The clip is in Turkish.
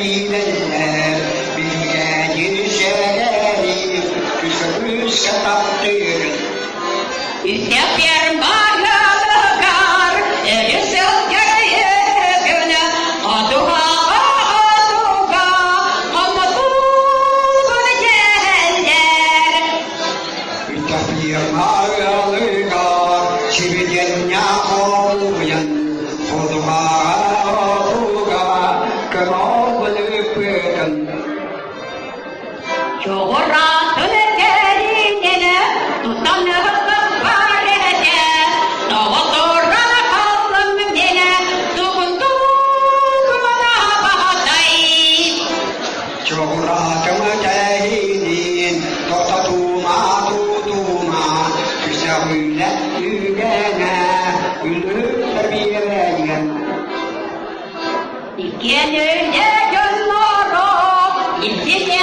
bilenler bilge girişeleri küsürüz kataktır. İstepler bağladıklar, erisil geriye güne, aduğa amuduğun yerler. Üstepler mağalıgar, çividen yakoyan, koduğa aduğa, kıravlık bıdın. Çoğuratın derine, tutanıp varete, tavukturdan kaldım yine, tukundum bana bahtay. Çoğuratımı tehinin, totatuma tutuma, küsahüyle yügene, ülüp bir yen. İkenine gönlüro, iltine